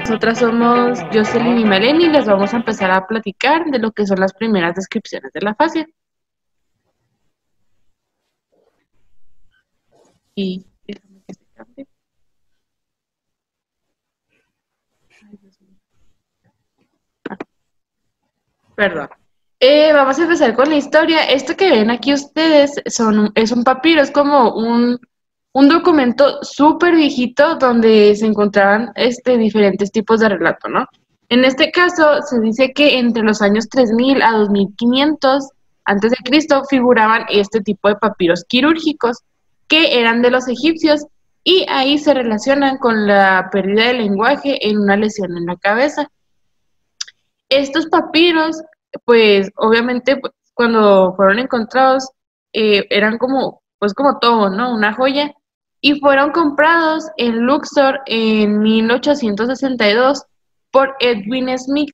nosotras somos Jocelyn y Melanie y les vamos a empezar a platicar de lo que son las primeras descripciones de la fascia. Y déjame que se cambie. Ay, Dios mío. Perdón. Vamos a empezar con la historia. Esto que ven aquí ustedes es un papiro, es como un documento súper viejito donde se encontraban diferentes tipos de relato, ¿no? En este caso se dice que entre los años 3000 a 2500 antes de Cristo figuraban este tipo de papiros quirúrgicos que eran de los egipcios y ahí se relacionan con la pérdida del lenguaje en una lesión en la cabeza. Estos papiros, pues obviamente cuando fueron encontrados eran como, pues como todo, ¿no? Una joya. Y fueron comprados en Luxor en 1862 por Edwin Smith.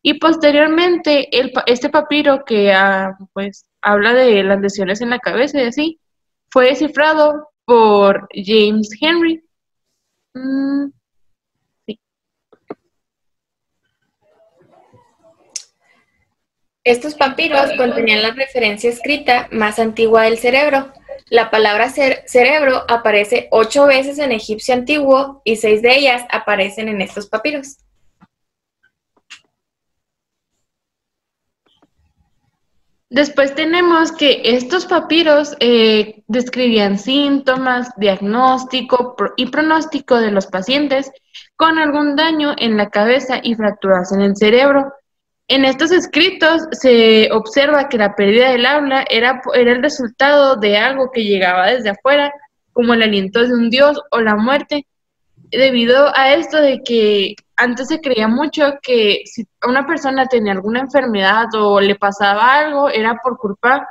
Y posteriormente este papiro que pues habla de las lesiones en la cabeza y así, fue descifrado por James Henry. Sí. Estos papiros contenían la referencia escrita más antigua del cerebro. La palabra cerebro aparece 8 veces en egipcio antiguo y 6 de ellas aparecen en estos papiros. Después tenemos que estos papiros describían síntomas, diagnóstico y pronóstico de los pacientes con algún daño en la cabeza y fracturas en el cerebro. En estos escritos se observa que la pérdida del habla era el resultado de algo que llegaba desde afuera, como el aliento de un dios o la muerte, debido a esto de que antes se creía mucho que si una persona tenía alguna enfermedad o le pasaba algo, era por culpa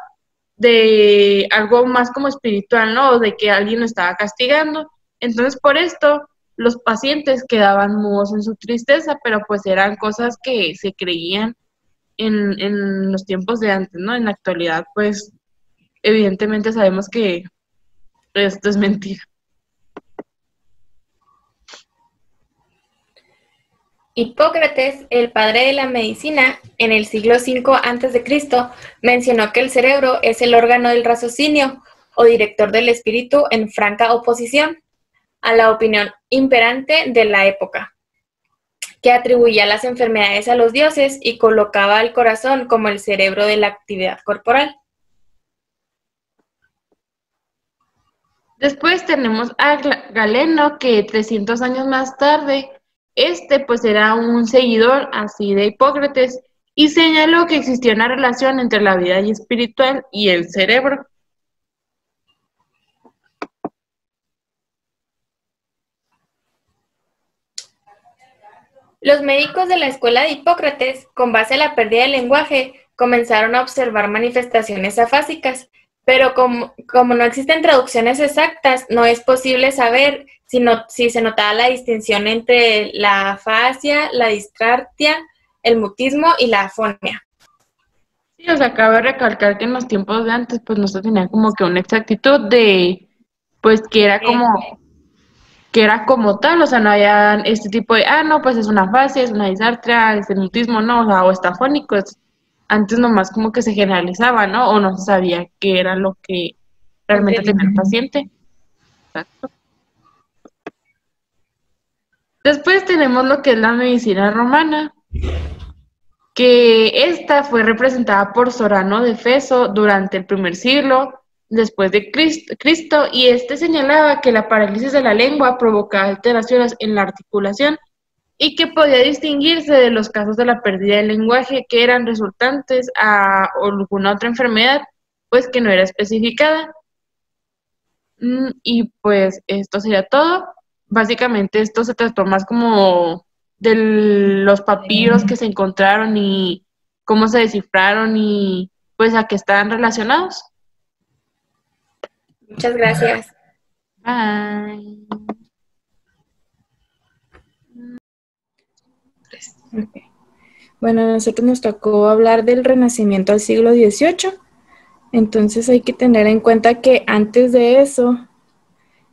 de algo más como espiritual, ¿no? O de que alguien lo estaba castigando. Entonces, por esto, los pacientes quedaban mudos en su tristeza, pero pues eran cosas que se creían en los tiempos de antes, ¿no? En la actualidad, pues, evidentemente sabemos que esto es mentira. Hipócrates, el padre de la medicina, en el siglo V a.C., mencionó que el cerebro es el órgano del raciocinio o director del espíritu en franca oposición a la opinión imperante de la época, que atribuía las enfermedades a los dioses y colocaba al corazón como el cerebro de la actividad corporal. Después tenemos a Galeno, que 300 años más tarde, pues era un seguidor así de Hipócrates y señaló que existía una relación entre la vida espiritual y el cerebro. Los médicos de la escuela de Hipócrates, con base a la pérdida del lenguaje, comenzaron a observar manifestaciones afásicas, pero como no existen traducciones exactas, no es posible saber si se notaba la distinción entre la afasia, la discartia, el mutismo y la afonia. Sí, o sea, cabe recalcar que en los tiempos de antes, pues no se tenía como que una exactitud de, pues que era como tal, o sea, no había este tipo de, no, pues es una afasia, es una disartria, es el mutismo, no, o sea, o está afónico, antes nomás como que se generalizaba, ¿no? O no se sabía qué era lo que realmente tenía el paciente. Exacto. Después tenemos lo que es la medicina romana, que esta fue representada por Sorano de Feso durante el primer siglo después de Cristo, y este señalaba que la parálisis de la lengua provocaba alteraciones en la articulación y que podía distinguirse de los casos de la pérdida del lenguaje que eran resultantes a alguna otra enfermedad, pues que no era especificada. Y pues esto sería todo. Básicamente esto se trató más como de los papiros que se encontraron y cómo se descifraron y pues a qué estaban relacionados. Muchas gracias. Bye. Okay. Bueno, a nosotros nos tocó hablar del Renacimiento al siglo XVIII, entonces hay que tener en cuenta que antes de eso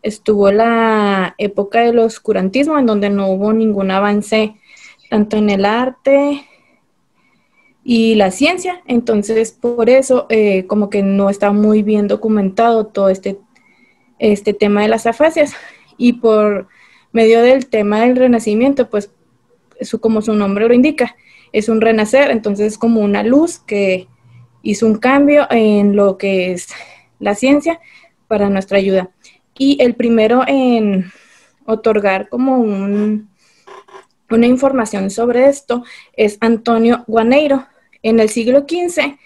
estuvo la época del oscurantismo, en donde no hubo ningún avance tanto en el arte y la ciencia. Entonces, por eso, como que no está muy bien documentado todo este tema de las afasias. Y por medio del tema del renacimiento, pues, como su nombre lo indica, es un renacer. Entonces es como una luz que hizo un cambio en lo que es la ciencia para nuestra ayuda. Y el primero en otorgar como una información sobre esto es Antonio Guaneiro. En el siglo XV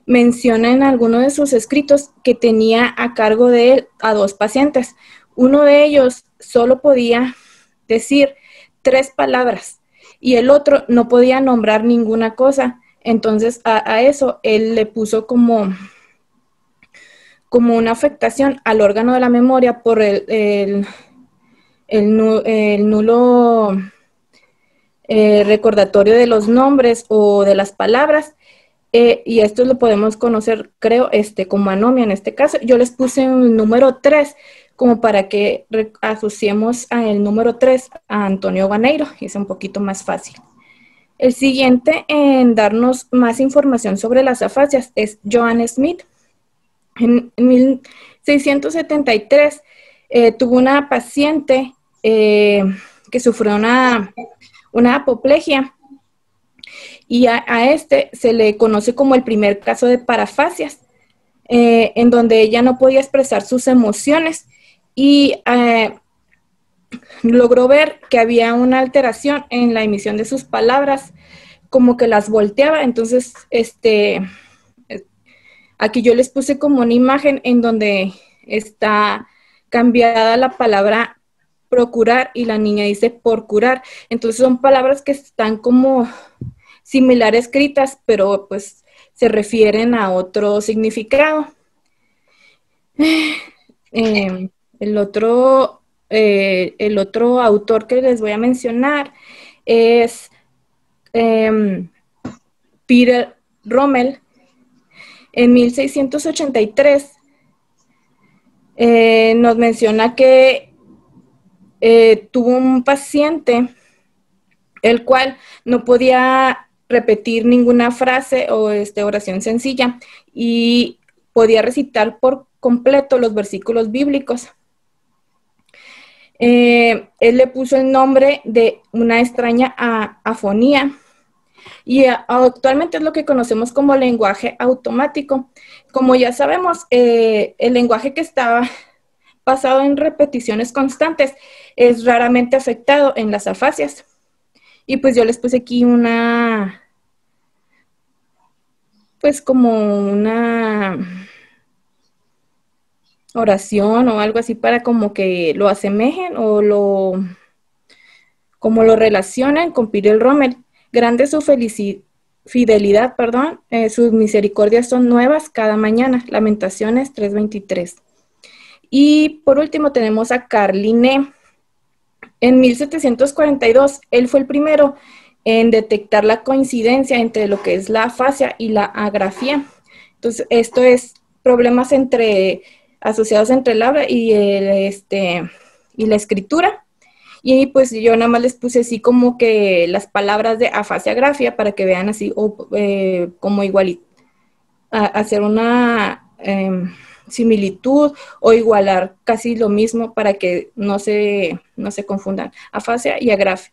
menciona en alguno de sus escritos que tenía a cargo de él a 2 pacientes. Uno de ellos solo podía decir 3 palabras y el otro no podía nombrar ninguna cosa. Entonces a eso él le puso como una afectación al órgano de la memoria por el nulo recordatorio de los nombres o de las palabras. Y esto lo podemos conocer, creo, como anomia en este caso. Yo les puse un número 3 como para que asociemos el número 3 a Antonio Guaneiro, y es un poquito más fácil. El siguiente en darnos más información sobre las afasias es Joan Smith. En 1673 tuvo una paciente que sufrió una apoplejía, y a este se le conoce como el primer caso de parafasias, en donde ella no podía expresar sus emociones y logró ver que había una alteración en la emisión de sus palabras, como que las volteaba. Entonces, aquí yo les puse como una imagen en donde está cambiada la palabra procurar y la niña dice por curar. Entonces son palabras que están como similar escritas, pero pues se refieren a otro significado. El otro autor que les voy a mencionar es Peter Rommel. En 1683 nos menciona que tuvo un paciente el cual no podía repetir ninguna frase o oración sencilla y podía recitar por completo los versículos bíblicos. Él le puso el nombre de una extraña afonía, y actualmente es lo que conocemos como lenguaje automático. Como ya sabemos, el lenguaje que está basado en repeticiones constantes es raramente afectado en las afasias. Y pues yo les puse aquí pues como una oración o algo así para como que lo asemejen o como lo relacionen con Peter Rommel. Grande su fidelidad, sus misericordias son nuevas cada mañana. Lamentaciones 3:23. Y por último tenemos a Carl Linné. En 1742, él fue el primero en detectar la coincidencia entre lo que es la afasia y la agrafía. Entonces, esto es problemas asociados entre el habla y la escritura. Y pues yo nada más les puse así como que las palabras de afasia grafia para que vean así como igual hacer una similitud o igualar casi lo mismo para que no se confundan afasia y agrafia.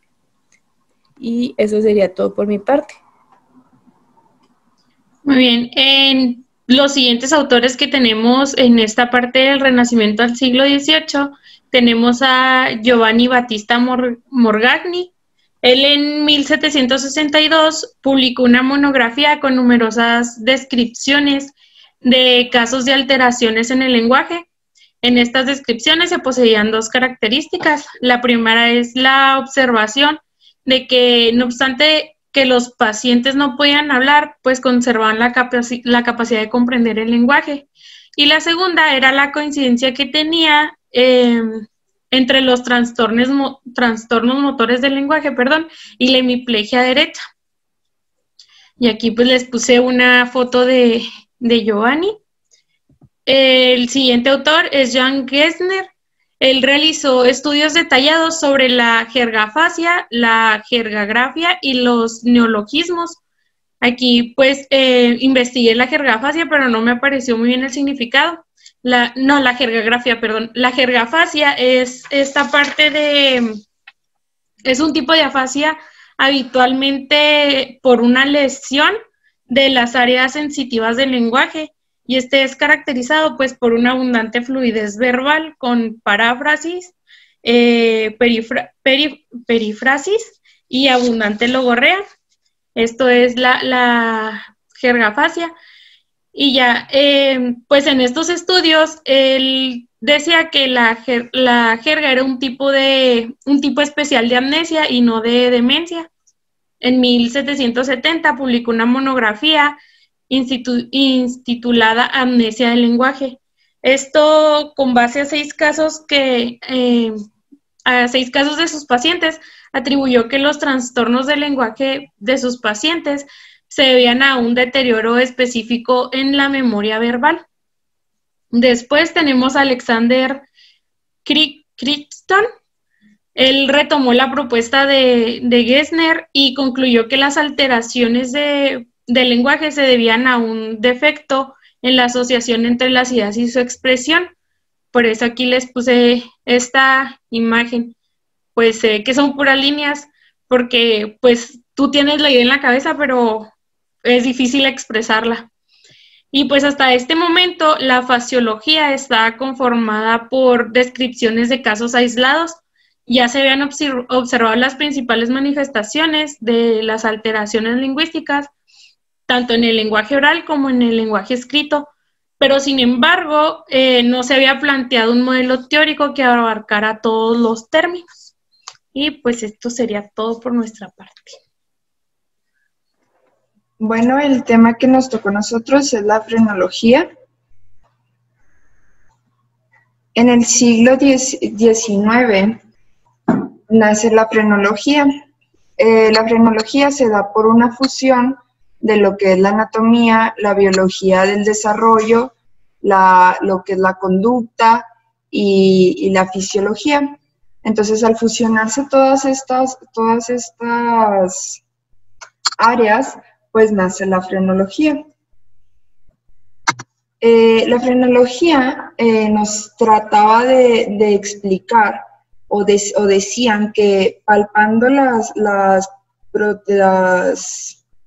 Y eso sería todo por mi parte. Muy bien. En los siguientes autores que tenemos en esta parte del Renacimiento al siglo XVIII, tenemos a Giovanni Battista Morgagni. Él en 1762 publicó una monografía con numerosas descripciones de casos de alteraciones en el lenguaje. En estas descripciones se poseían 2 características. La primera es la observación de que, no obstante que los pacientes no podían hablar, pues conservaban la capacidad de comprender el lenguaje. Y la segunda era la coincidencia que tenía entre los trastornos motores del lenguaje, y la hemiplegia derecha. Y aquí pues les puse una foto de Giovanni. El siguiente autor es Johann Gessner. Él realizó estudios detallados sobre la jergafasia, la jergagrafia y los neologismos. Aquí pues investigué la jergafasia, pero no me pareció muy bien el significado. La jergagrafia, perdón. La jergafasia es esta parte es un tipo de afasia habitualmente por una lesión de las áreas sensitivas del lenguaje, y este es caracterizado pues por una abundante fluidez verbal con paráfrasis, perífrasis y abundante logorrea. Esto es la jergafasia. Y ya, pues en estos estudios, él decía que la jerga era un tipo especial de amnesia y no de demencia. En 1770 publicó una monografía intitulada Amnesia del lenguaje. Esto con base a 6 casos de sus pacientes, atribuyó que los trastornos del lenguaje de sus pacientes se debían a un deterioro específico en la memoria verbal. Después tenemos a Alexander Crichton. Él retomó la propuesta de Gessner y concluyó que las alteraciones del lenguaje se debían a un defecto en la asociación entre las ideas y su expresión. Por eso aquí les puse esta imagen, pues que son puras líneas, porque pues tú tienes la idea en la cabeza, pero es difícil expresarla. Y pues hasta este momento la fasiología está conformada por descripciones de casos aislados. Ya se habían observado las principales manifestaciones de las alteraciones lingüísticas, tanto en el lenguaje oral como en el lenguaje escrito, pero sin embargo no se había planteado un modelo teórico que abarcara todos los términos. Y pues esto sería todo por nuestra parte. Bueno, el tema que nos tocó a nosotros es la frenología. En el siglo XIX nace la frenología. La frenología se da por una fusión de lo que es la anatomía, la biología del desarrollo, lo que es la conducta y la fisiología. Entonces, al fusionarse todas estas áreas, pues nace la frenología. La frenología nos trataba de explicar o decían que palpando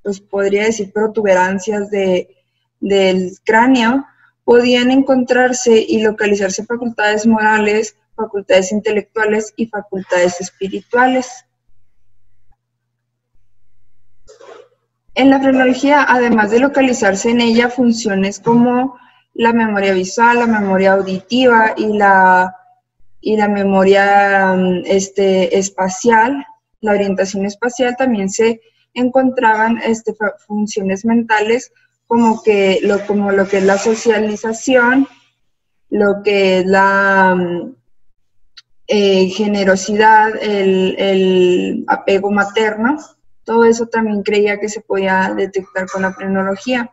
pues podría decir protuberancias del cráneo, podían encontrarse y localizarse facultades morales, facultades intelectuales y facultades espirituales. En la frenología, además de localizarse en ella funciones como la memoria visual, la memoria auditiva y la memoria espacial, la orientación espacial, también se encontraban funciones mentales como lo que es la socialización, lo que es la generosidad, el apego materno. Todo eso también creía que se podía detectar con la frenología.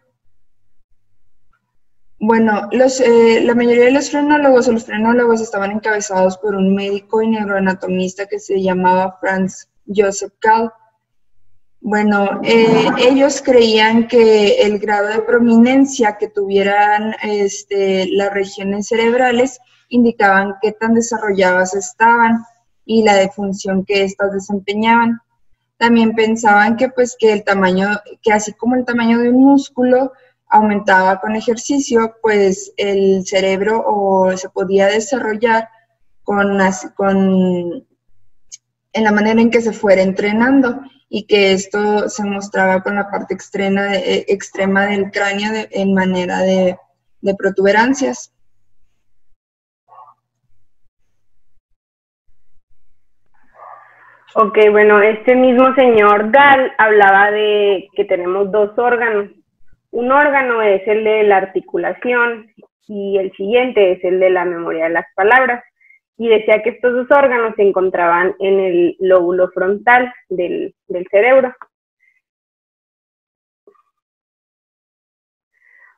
Bueno, la mayoría de los frenólogos estaban encabezados por un médico y neuroanatomista que se llamaba Franz Joseph Gall. Bueno, ellos creían que el grado de prominencia que tuvieran las regiones cerebrales indicaban qué tan desarrolladas estaban y la función que éstas desempeñaban. También pensaban que así como el tamaño de un músculo aumentaba con ejercicio, pues el cerebro se podía desarrollar en la manera en que se fuera entrenando, y que esto se mostraba con la parte extrema del cráneo en manera de protuberancias. Ok, bueno, este mismo señor Gall hablaba de que tenemos dos órganos. Un órgano es el de la articulación y el siguiente es el de la memoria de las palabras. Y decía que estos dos órganos se encontraban en el lóbulo frontal del cerebro.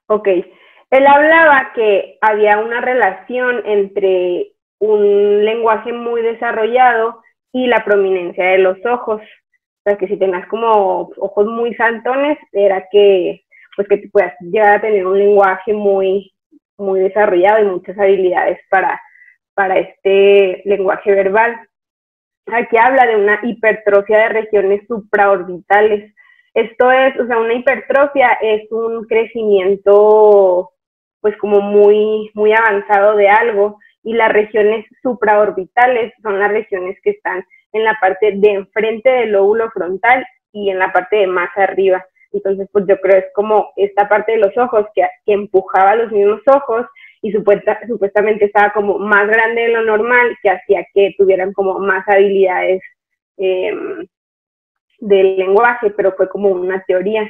Ok, él hablaba que había una relación entre un lenguaje muy desarrollado y la prominencia de los ojos. O sea, que si tenías como ojos muy saltones, era que, pues, que te puedas llegar a tener un lenguaje muy, muy desarrollado y muchas habilidades para este lenguaje verbal. Aquí habla de una hipertrofia de regiones supraorbitales. Esto es, o sea, una hipertrofia es un crecimiento, pues, como muy, muy avanzado de algo, y las regiones supraorbitales son las regiones que están en la parte de enfrente del lóbulo frontal y en la parte de más arriba. Entonces, pues yo creo es como esta parte de los ojos que empujaba los mismos ojos y supuestamente estaba como más grande de lo normal, que hacía que tuvieran como más habilidades del lenguaje, pero fue como una teoría.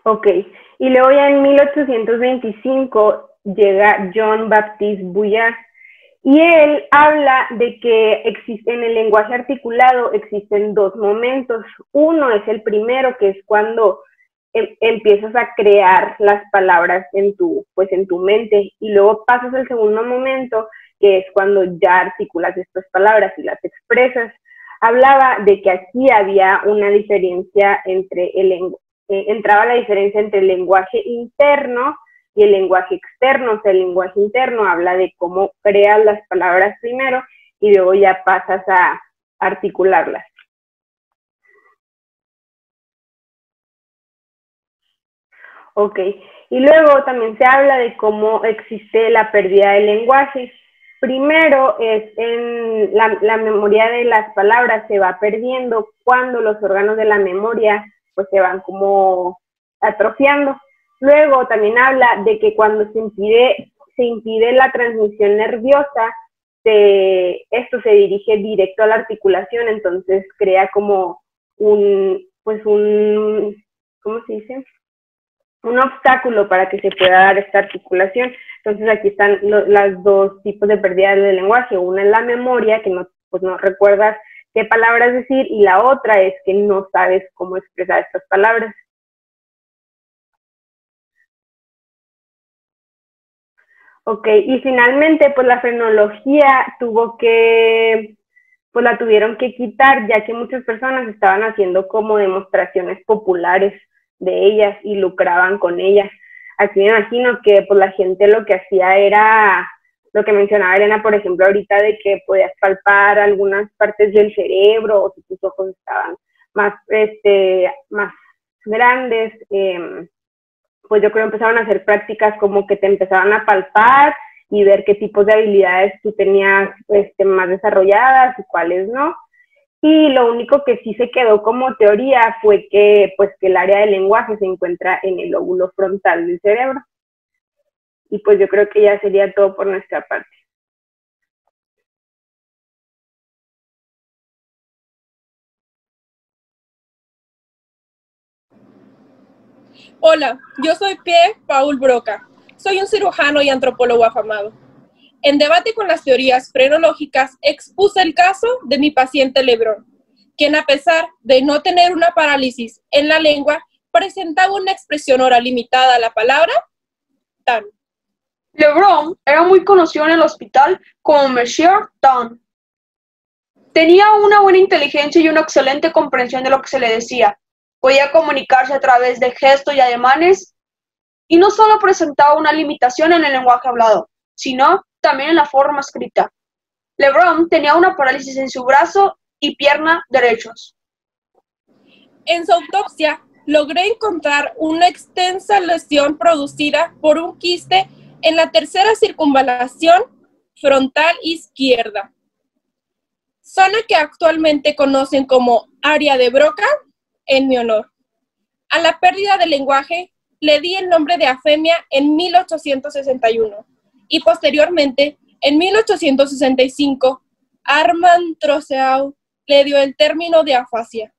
Ok, y luego ya en 1825 llega John Baptiste Bouillard, y él habla de que en el lenguaje articulado existen dos momentos. Uno es el primero, que es cuando empiezas a crear las palabras en tu mente, y luego pasas al segundo momento, que es cuando ya articulas estas palabras y las expresas. Hablaba de que aquí había una diferencia entre entraba la diferencia entre el lenguaje interno y el lenguaje externo. O sea, el lenguaje interno habla de cómo creas las palabras primero y luego ya pasas a articularlas. Ok, y luego también se habla de cómo existe la pérdida del lenguaje. Primero es en la memoria de las palabras se va perdiendo cuando los órganos de la memoria pues se van como atrofiando. Luego también habla de que cuando se impide la transmisión nerviosa, esto se dirige directo a la articulación, entonces crea como ¿cómo se dice? Un obstáculo para que se pueda dar esta articulación. Entonces aquí están los dos tipos de pérdida del lenguaje. Una es la memoria, que no recuerdas qué palabras decir, y la otra es que no sabes cómo expresar estas palabras. Ok, y finalmente, pues la frenología la tuvieron que quitar, ya que muchas personas estaban haciendo como demostraciones populares de ellas y lucraban con ellas. Aquí me imagino que pues la gente lo que hacía era, lo que mencionaba Elena, por ejemplo, ahorita, de que podías palpar algunas partes del cerebro, o si tus ojos estaban más grandes, pues yo creo que empezaron a hacer prácticas como que te empezaban a palpar y ver qué tipos de habilidades tú tenías más desarrolladas y cuáles no. Y lo único que sí se quedó como teoría fue que el área del lenguaje se encuentra en el lóbulo frontal del cerebro. Y pues yo creo que ya sería todo por nuestra parte. Hola, yo soy Pierre Paul Broca. Soy un cirujano y antropólogo afamado. En debate con las teorías frenológicas, expuse el caso de mi paciente Lebrón, quien, a pesar de no tener una parálisis en la lengua, presentaba una expresión oral limitada a la palabra tan. Lebrón era muy conocido en el hospital como Monsieur Tan. Tenía una buena inteligencia y una excelente comprensión de lo que se le decía. Podía comunicarse a través de gestos y ademanes, y no solo presentaba una limitación en el lenguaje hablado, sino también en la forma escrita. Lebrón tenía una parálisis en su brazo y pierna derechos. En su autopsia, logré encontrar una extensa lesión producida por un quiste en la tercera circunvalación frontal izquierda, zona que actualmente conocen como área de Broca, en mi honor. A la pérdida del lenguaje le di el nombre de afemia en 1861 y posteriormente, en 1865, Armand Trousseau le dio el término de afasia.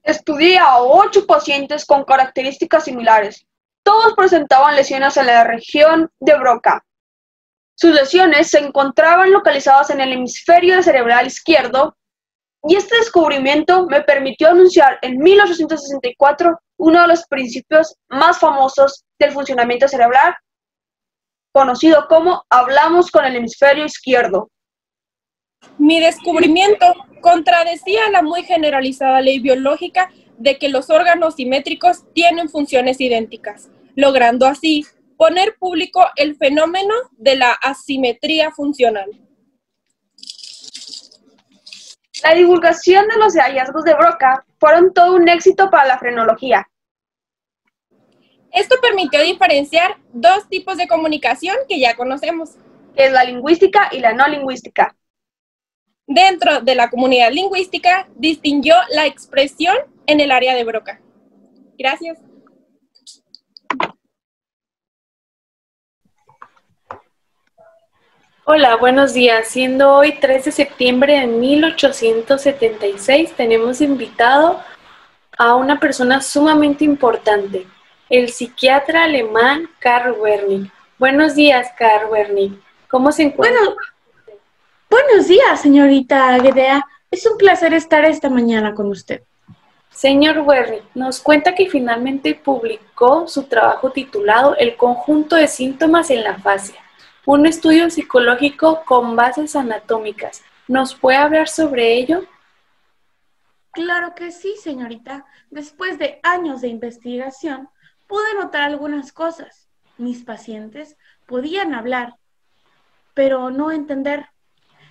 Estudié a 8 pacientes con características similares. Todos presentaban lesiones en la región de Broca. Sus lesiones se encontraban localizadas en el hemisferio cerebral izquierdo, y este descubrimiento me permitió anunciar en 1864 uno de los principios más famosos del funcionamiento cerebral, conocido como hablamos con el hemisferio izquierdo. Mi descubrimiento contradecía la muy generalizada ley biológica de que los órganos simétricos tienen funciones idénticas, logrando así poner público el fenómeno de la asimetría funcional. La divulgación de los hallazgos de Broca fueron todo un éxito para la frenología. Esto permitió diferenciar dos tipos de comunicación que ya conocemos, que es la lingüística y la no lingüística. Dentro de la comunidad lingüística, distinguió la expresión en el área de Broca. Gracias. Hola, buenos días. Siendo hoy 3 de septiembre de 1876, tenemos invitado a una persona sumamente importante, el psiquiatra alemán Karl Wernicke. Buenos días, Karl Wernicke. ¿Cómo se encuentra? Buenos días, señorita Gedea. Es un placer estar esta mañana con usted. Señor Wernicke, nos cuenta que finalmente publicó su trabajo titulado El conjunto de síntomas en la fascia, un estudio psicológico con bases anatómicas. ¿Nos puede hablar sobre ello? Claro que sí, señorita. Después de años de investigación, pude notar algunas cosas. Mis pacientes podían hablar, pero no entender.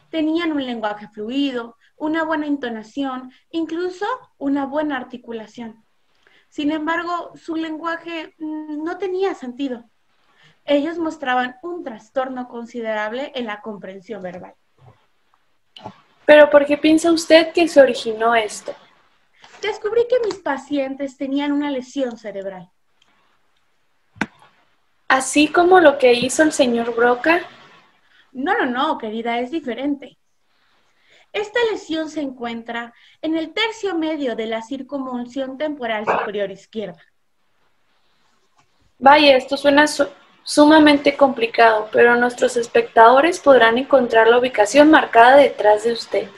Tenían un lenguaje fluido, una buena entonación, incluso una buena articulación. Sin embargo, su lenguaje no tenía sentido. Ellos mostraban un trastorno considerable en la comprensión verbal. ¿Pero por qué piensa usted que se originó esto? Descubrí que mis pacientes tenían una lesión cerebral. ¿Así como lo que hizo el señor Broca? No, querida, es diferente. Esta lesión se encuentra en el tercio medio de la circunvolución temporal superior izquierda. Vaya, esto suena sumamente complicado, pero nuestros espectadores podrán encontrar la ubicación marcada detrás de usted.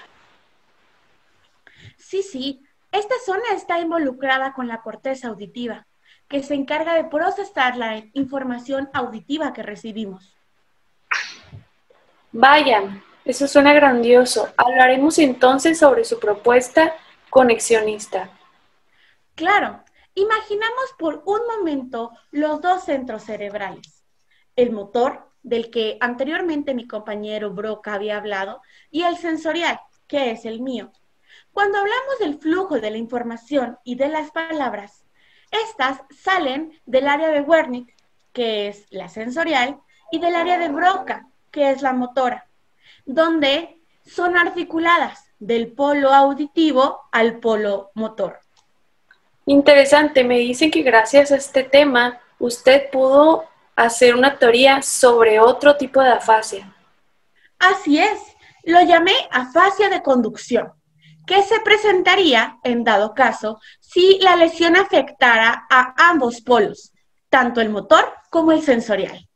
Sí, esta zona está involucrada con la corteza auditiva, que se encarga de procesar la información auditiva que recibimos. Vaya, eso suena grandioso. Hablaremos entonces sobre su propuesta conexionista. Claro, imaginamos por un momento los dos centros cerebrales. El motor, del que anteriormente mi compañero Broca había hablado, y el sensorial, que es el mío. Cuando hablamos del flujo de la información y de las palabras, estas salen del área de Wernicke, que es la sensorial, y del área de Broca, que es la motora, donde son articuladas del polo auditivo al polo motor. Interesante, me dicen que gracias a este tema usted pudo hacer una teoría sobre otro tipo de afasia. Así es, lo llamé afasia de conducción, que se presentaría, en dado caso, si la lesión afectara a ambos polos, tanto el motor como el sensorial.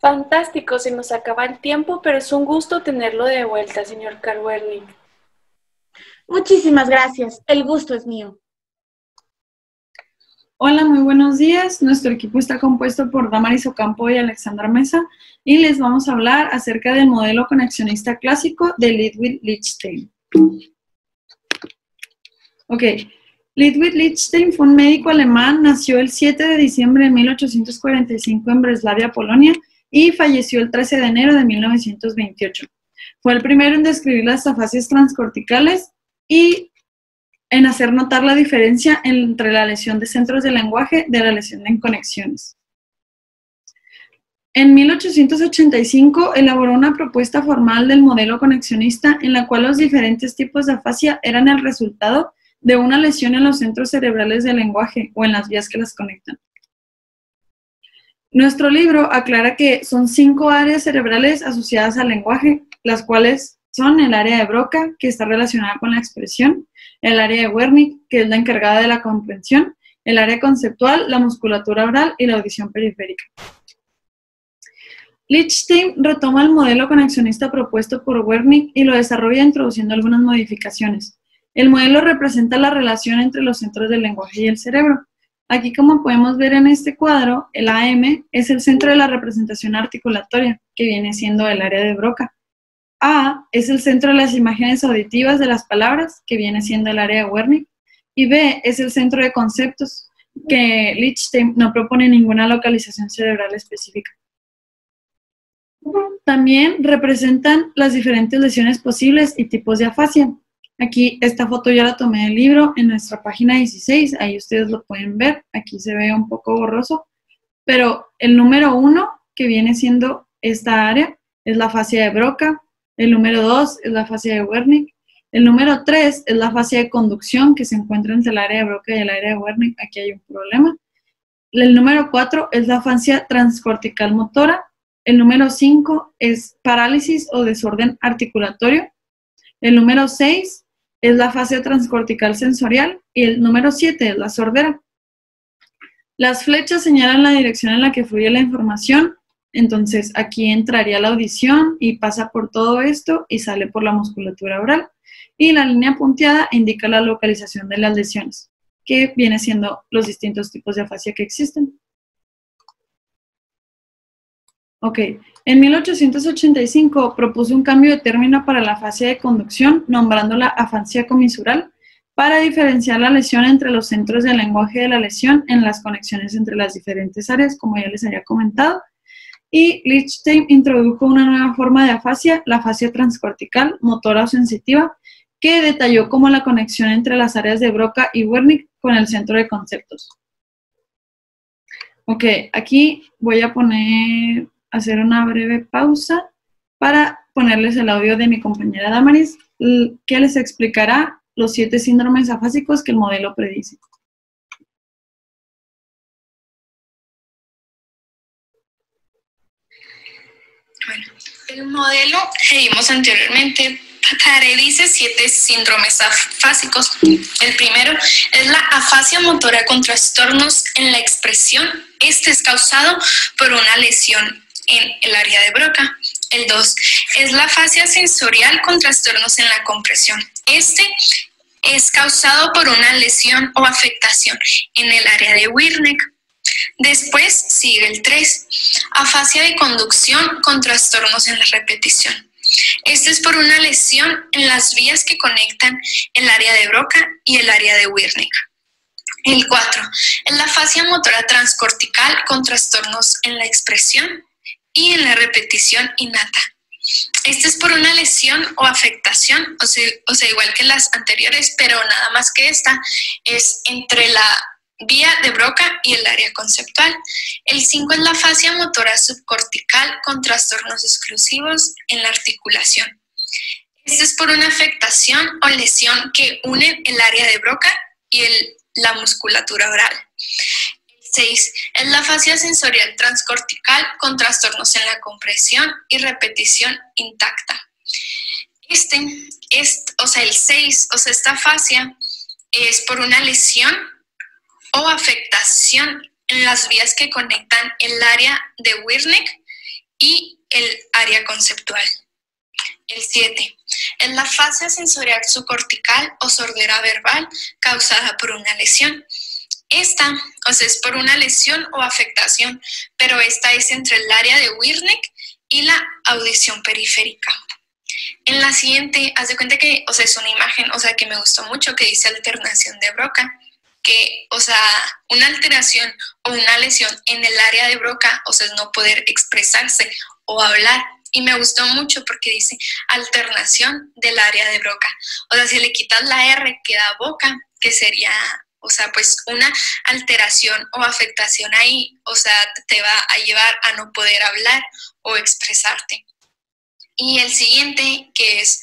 Fantástico, se nos acaba el tiempo, pero es un gusto tenerlo de vuelta, señor Karl Wernicke. Muchísimas gracias, el gusto es mío. Hola, muy buenos días. Nuestro equipo está compuesto por Damaris Ocampo y Alexandra Mesa y les vamos a hablar acerca del modelo conexionista clásico de Ludwig-Lichtenstein. Ok, Ludwig-Lichtenstein fue un médico alemán, nació el 7 de diciembre de 1845 en Breslavia, Polonia, y falleció el 13 de enero de 1928. Fue el primero en describir las afasias transcorticales y en hacer notar la diferencia entre la lesión de centros del lenguaje de la lesión en conexiones. En 1885 elaboró una propuesta formal del modelo conexionista en la cual los diferentes tipos de afasia eran el resultado de una lesión en los centros cerebrales del lenguaje o en las vías que las conectan. Nuestro libro aclara que son 5 áreas cerebrales asociadas al lenguaje, las cuales son el área de Broca, que está relacionada con la expresión, el área de Wernicke, que es la encargada de la comprensión, el área conceptual, la musculatura oral y la audición periférica. Lichtenstein retoma el modelo conexionista propuesto por Wernicke y lo desarrolla introduciendo algunas modificaciones. El modelo representa la relación entre los centros del lenguaje y el cerebro. Aquí, como podemos ver en este cuadro, el AM es el centro de la representación articulatoria, que viene siendo el área de Broca. A es el centro de las imágenes auditivas de las palabras, que viene siendo el área de Wernicke. Y B es el centro de conceptos, que Lichtenstein no propone ninguna localización cerebral específica. También representan las diferentes lesiones posibles y tipos de afasia. Aquí esta foto ya la tomé del libro en nuestra página 16, ahí ustedes lo pueden ver, aquí se ve un poco borroso, pero el número 1, que viene siendo esta área, es la afasia de Broca, el número 2 es la afasia de Wernicke, el número 3 es la afasia de conducción, que se encuentra entre el área de Broca y el área de Wernicke, aquí hay un problema. El número 4 es la afasia transcortical motora, el número 5 es parálisis o desorden articulatorio, el número 6 es la afasia transcortical sensorial y el número 7 es la sordera. Las flechas señalan la dirección en la que fluye la información, entonces aquí entraría la audición y pasa por todo esto y sale por la musculatura oral. Y la línea punteada indica la localización de las lesiones, que viene siendo los distintos tipos de afasia que existen. Ok, en 1885 propuso un cambio de término para la afasia de conducción, nombrándola afasia comisural, para diferenciar la lesión entre los centros del lenguaje de la lesión en las conexiones entre las diferentes áreas, como ya les había comentado. Y Lichtenstein introdujo una nueva forma de afasia, la afasia transcortical, motora o sensitiva, que detalló como la conexión entre las áreas de Broca y Wernicke con el centro de conceptos. Ok, aquí voy a hacer una breve pausa para ponerles el audio de mi compañera Damaris, que les explicará los 7 síndromes afásicos que el modelo predice. Bueno, el modelo que vimos anteriormente predice 7 síndromes afásicos. El primero es la afasia motora con trastornos en la expresión. Este es causado por una lesión en el área de Broca. El 2 es la afasia sensorial con trastornos en la compresión. Este es causado por una lesión o afectación en el área de Wernicke. Después sigue el 3, afasia de conducción con trastornos en la repetición. Este es por una lesión en las vías que conectan el área de Broca y el área de Wernicke. El 4 es la afasia motora transcortical con trastornos en la expresión y en la repetición innata. Este es por una lesión o afectación, o sea, igual que las anteriores, pero nada más que esta es entre la vía de Broca y el área conceptual. El 5 es la afasia motora subcortical con trastornos exclusivos en la articulación. Este es por una afectación o lesión que une el área de Broca y la musculatura oral. El 6 es la afasia sensorial transcortical con trastornos en la compresión y repetición intacta. El 6, esta afasia es por una lesión o afectación en las vías que conectan el área de Wernicke y el área conceptual. El 7 es la afasia sensorial subcortical o sordera verbal causada por una lesión. Esta, es por una lesión o afectación, pero esta es entre el área de Wernicke y la audición periférica. En la siguiente, haz de cuenta que, es una imagen, que me gustó mucho, que dice alternación de Broca, que, una alteración o una lesión en el área de Broca, es no poder expresarse o hablar. Y me gustó mucho porque dice alternación del área de Broca. Si le quitas la R, queda boca, que sería, una alteración o afectación ahí, te va a llevar a no poder hablar o expresarte. Y el siguiente, que es,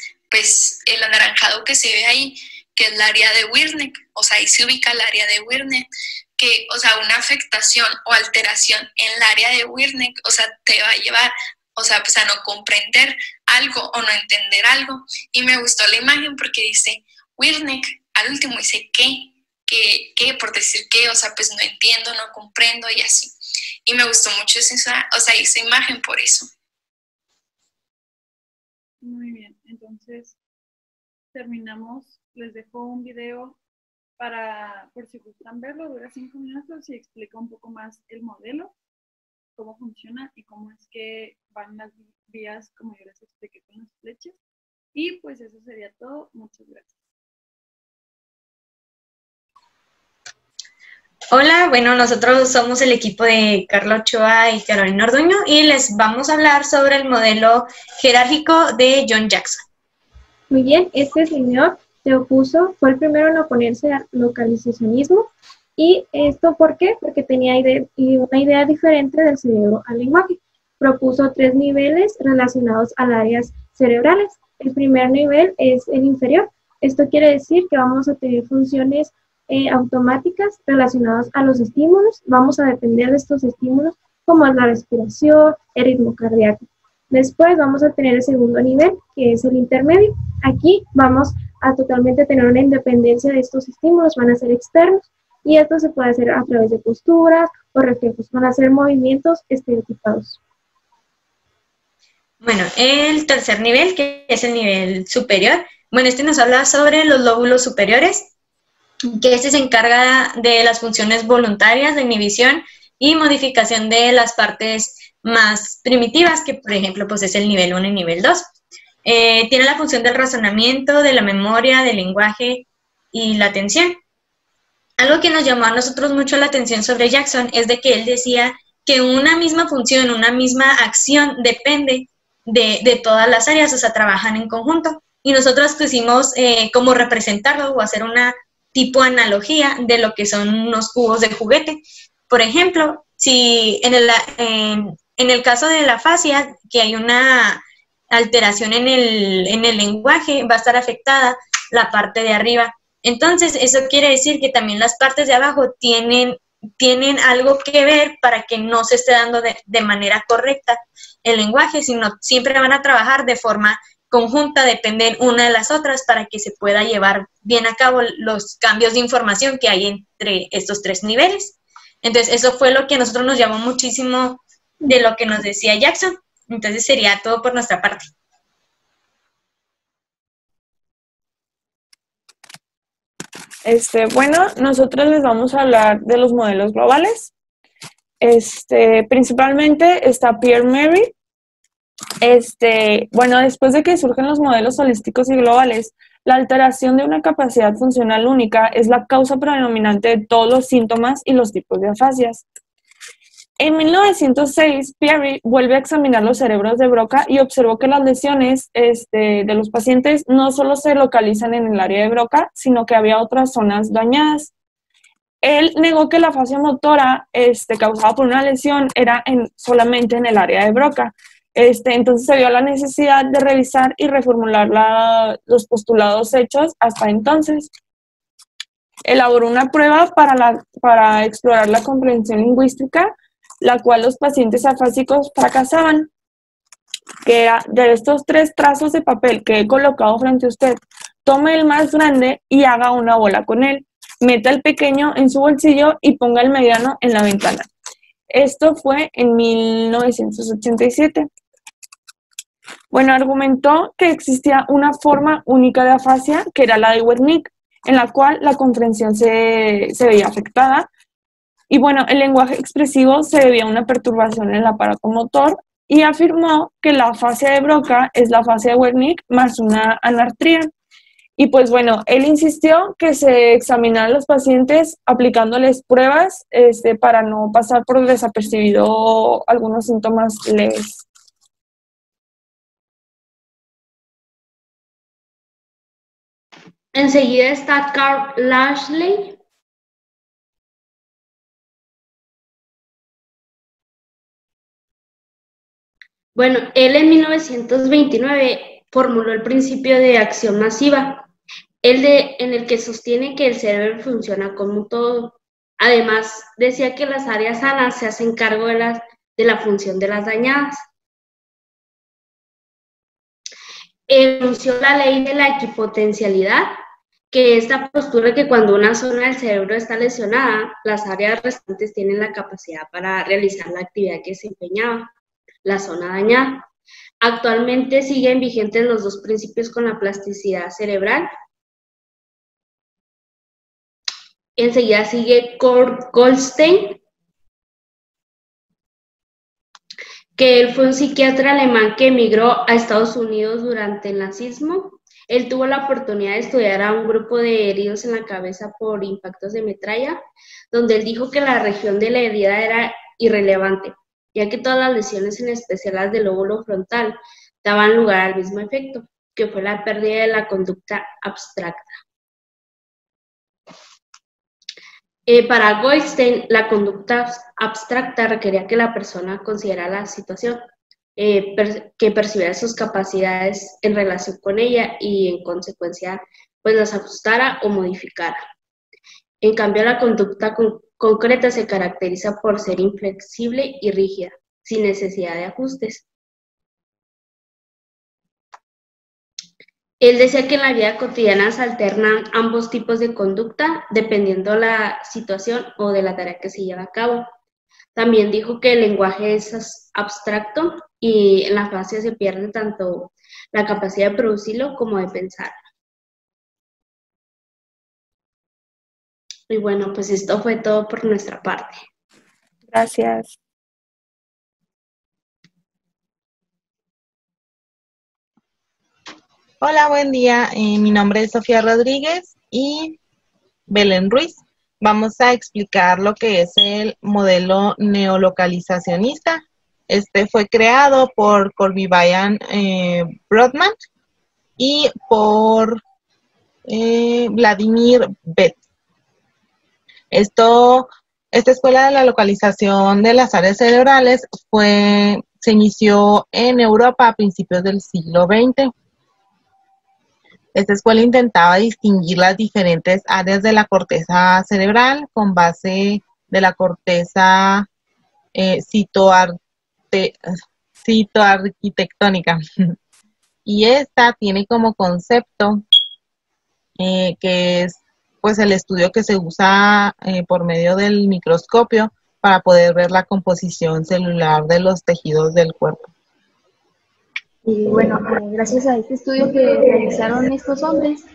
el anaranjado que se ve ahí, que es el área de Wernicke, ahí se ubica el área de Wernicke, que, una afectación o alteración en el área de Wernicke, te va a llevar, a no comprender algo o no entender algo. Y me gustó la imagen porque dice Wernicke, al último dice ¿qué? Por decir qué, no entiendo, no comprendo y así. Y me gustó mucho esa imagen por eso. Muy bien, entonces terminamos. Les dejo un video por si gustan verlo, dura 5 minutos y explica un poco más el modelo, cómo funciona y cómo es que van las vías, como yo les expliqué con las flechas. Y pues eso sería todo. Muchas gracias. Hola, bueno, nosotros somos el equipo de Carla Ochoa y Carolina Orduño y les vamos a hablar sobre el modelo jerárquico de John Jackson. Muy bien, este señor se opuso, fue el primero en oponerse al localizacionismo. ¿Y esto por qué? Porque tenía una idea diferente del cerebro al lenguaje. Propuso 3 niveles relacionados a las áreas cerebrales. El primer nivel es el inferior. Esto quiere decir que vamos a tener funciones automáticas relacionadas a los estímulos. Vamos a depender de estos estímulos como es la respiración, el ritmo cardíaco. Después vamos a tener el segundo nivel, que es el intermedio. Aquí vamos a totalmente tener una independencia de estos estímulos, van a ser externos. Y esto se puede hacer a través de posturas o reflejos, van a ser movimientos estereotipados. Bueno, el tercer nivel, que es el nivel superior, bueno, este nos habla sobre los lóbulos superiores, que este se encarga de las funciones voluntarias, de inhibición y modificación de las partes más primitivas, que por ejemplo pues es el nivel 1 y nivel 2. Tiene la función del razonamiento, de la memoria, del lenguaje y la atención. Algo que nos llamó a nosotros mucho la atención sobre Jackson es de que él decía que una misma función, una misma acción depende de todas las áreas, o sea, trabajan en conjunto. Y nosotros quisimos como representarlo o hacer una tipo analogía de lo que son unos cubos de juguete. Por ejemplo, si en el caso de la afasia, que hay una alteración en el lenguaje, va a estar afectada la parte de arriba. Entonces, eso quiere decir que también las partes de abajo tienen algo que ver para que no se esté dando de manera correcta el lenguaje, sino siempre van a trabajar de forma conjunta, dependen una de las otras para que se pueda llevar bien a cabo los cambios de información que hay entre estos 3 niveles. Entonces, eso fue lo que a nosotros nos llamó muchísimo de lo que nos decía Jackson. Entonces, sería todo por nuestra parte. Bueno, nosotros les vamos a hablar de los modelos globales. Principalmente está Pierre Mary. Bueno, después de que surgen los modelos holísticos y globales, la alteración de una capacidad funcional única es la causa predominante de todos los síntomas y los tipos de afasias. En 1906, Pierre vuelve a examinar los cerebros de Broca y observó que las lesiones de los pacientes no solo se localizan en el área de Broca, sino que había otras zonas dañadas. Él negó que la afasia motora causada por una lesión era solamente en el área de Broca. Entonces se vio la necesidad de revisar y reformular los postulados hechos hasta entonces. Elaboró una prueba para explorar la comprensión lingüística, la cual los pacientes afásicos fracasaban, que era de estos 3 trazos de papel que he colocado frente a usted, tome el más grande y haga una bola con él, meta el pequeño en su bolsillo y ponga el mediano en la ventana. Esto fue en 1987. Bueno, argumentó que existía una forma única de afasia, que era la de Wernicke, en la cual la comprensión se veía afectada. Y bueno, el lenguaje expresivo se debía a una perturbación en el aparato motor y afirmó que la afasia de Broca es la afasia de Wernicke más una anartría. Y pues bueno, él insistió que se examinaran los pacientes aplicándoles pruebas para no pasar por desapercibido algunos síntomas leves. Enseguida está Carl Lashley. Bueno, él en 1929 formuló el principio de acción masiva, en el que sostiene que el cerebro funciona como un todo. Además, decía que las áreas sanas se hacen cargo de la función de las dañadas. Enunció la ley de la equipotencialidad, que es la postura que cuando una zona del cerebro está lesionada, las áreas restantes tienen la capacidad para realizar la actividad que desempeñaba la zona dañada. Actualmente siguen vigentes los 2 principios con la plasticidad cerebral. Enseguida sigue Kurt Goldstein, que él fue un psiquiatra alemán que emigró a Estados Unidos durante el nazismo. Él tuvo la oportunidad de estudiar a un grupo de heridos en la cabeza por impactos de metralla, donde él dijo que la región de la herida era irrelevante, ya que todas las lesiones, en especial las del lóbulo frontal, daban lugar al mismo efecto, que fue la pérdida de la conducta abstracta. Para Goldstein, la conducta abstracta requería que la persona considerara la situación, que percibiera sus capacidades en relación con ella y en consecuencia pues las ajustara o modificara. En cambio, la conducta concreta se caracteriza por ser inflexible y rígida, sin necesidad de ajustes. Él decía que en la vida cotidiana se alternan ambos tipos de conducta dependiendo la situación o de la tarea que se lleva a cabo. También dijo que el lenguaje es abstracto y en la fase se pierde tanto la capacidad de producirlo como de pensar. Y bueno, pues esto fue todo por nuestra parte. Gracias. Hola, buen día. Mi nombre es Sofía Rodríguez y Belén Ruiz. Vamos a explicar lo que es el modelo neolocalizacionista. Este fue creado por Corby Bayan Brodmann y por Vladimir Beth. Esta escuela de la localización de las áreas cerebrales se inició en Europa a principios del siglo XX. Esta escuela intentaba distinguir las diferentes áreas de la corteza cerebral con base de la corteza citoarquitectónica. Y esta tiene como concepto que es pues el estudio que se usa por medio del microscopio para poder ver la composición celular de los tejidos del cuerpo. Y bueno, gracias a este estudio que realizaron estos hombres,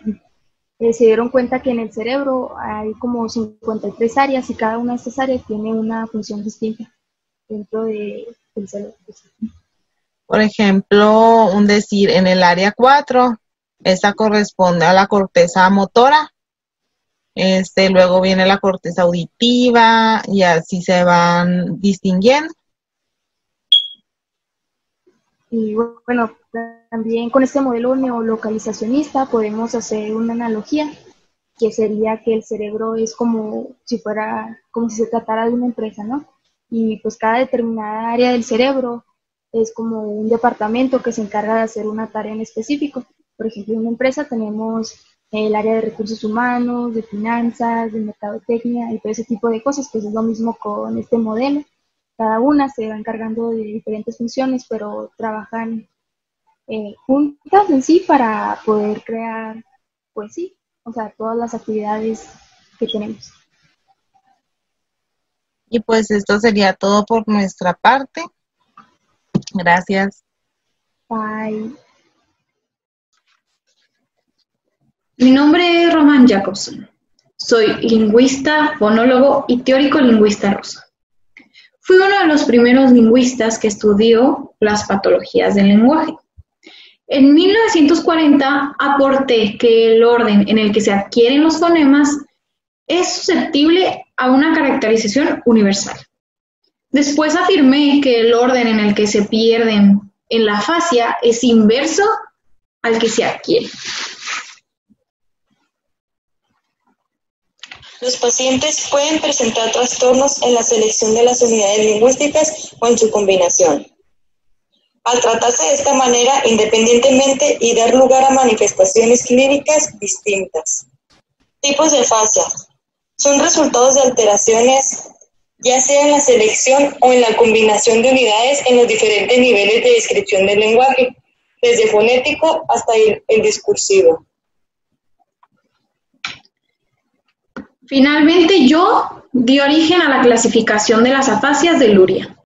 se dieron cuenta que en el cerebro hay como 53 áreas y cada una de estas áreas tiene una función distinta dentro del cerebro. Por ejemplo, en el área 4, esta corresponde a la corteza motora. Luego viene la corteza auditiva y así se van distinguiendo. Y bueno, también con este modelo neolocalizacionista podemos hacer una analogía, que sería que el cerebro es como si se tratara de una empresa, ¿no? Y pues cada determinada área del cerebro es como un departamento que se encarga de hacer una tarea en específico. Por ejemplo, en una empresa tenemos el área de recursos humanos, de finanzas, de mercadotecnia y todo ese tipo de cosas, pues es lo mismo con este modelo. Cada una se va encargando de diferentes funciones, pero trabajan juntas en sí para poder crear, pues sí, o sea, todas las actividades que tenemos. Y pues esto sería todo por nuestra parte. Gracias. Bye. Mi nombre es Román Jacobson. Soy lingüista, fonólogo y teórico lingüista ruso. Fui uno de los primeros lingüistas que estudió las patologías del lenguaje. En 1940 aporté que el orden en el que se adquieren los fonemas es susceptible a una caracterización universal. Después afirmé que el orden en el que se pierden en la afasia es inverso al que se adquiere. Los pacientes pueden presentar trastornos en la selección de las unidades lingüísticas o en su combinación. Al tratarse de esta manera independientemente y dar lugar a manifestaciones clínicas distintas. Tipos de afasia. Son resultados de alteraciones ya sea en la selección o en la combinación de unidades en los diferentes niveles de descripción del lenguaje, desde fonético hasta el discursivo. Finalmente, yo di origen a la clasificación de las afasias de Luria.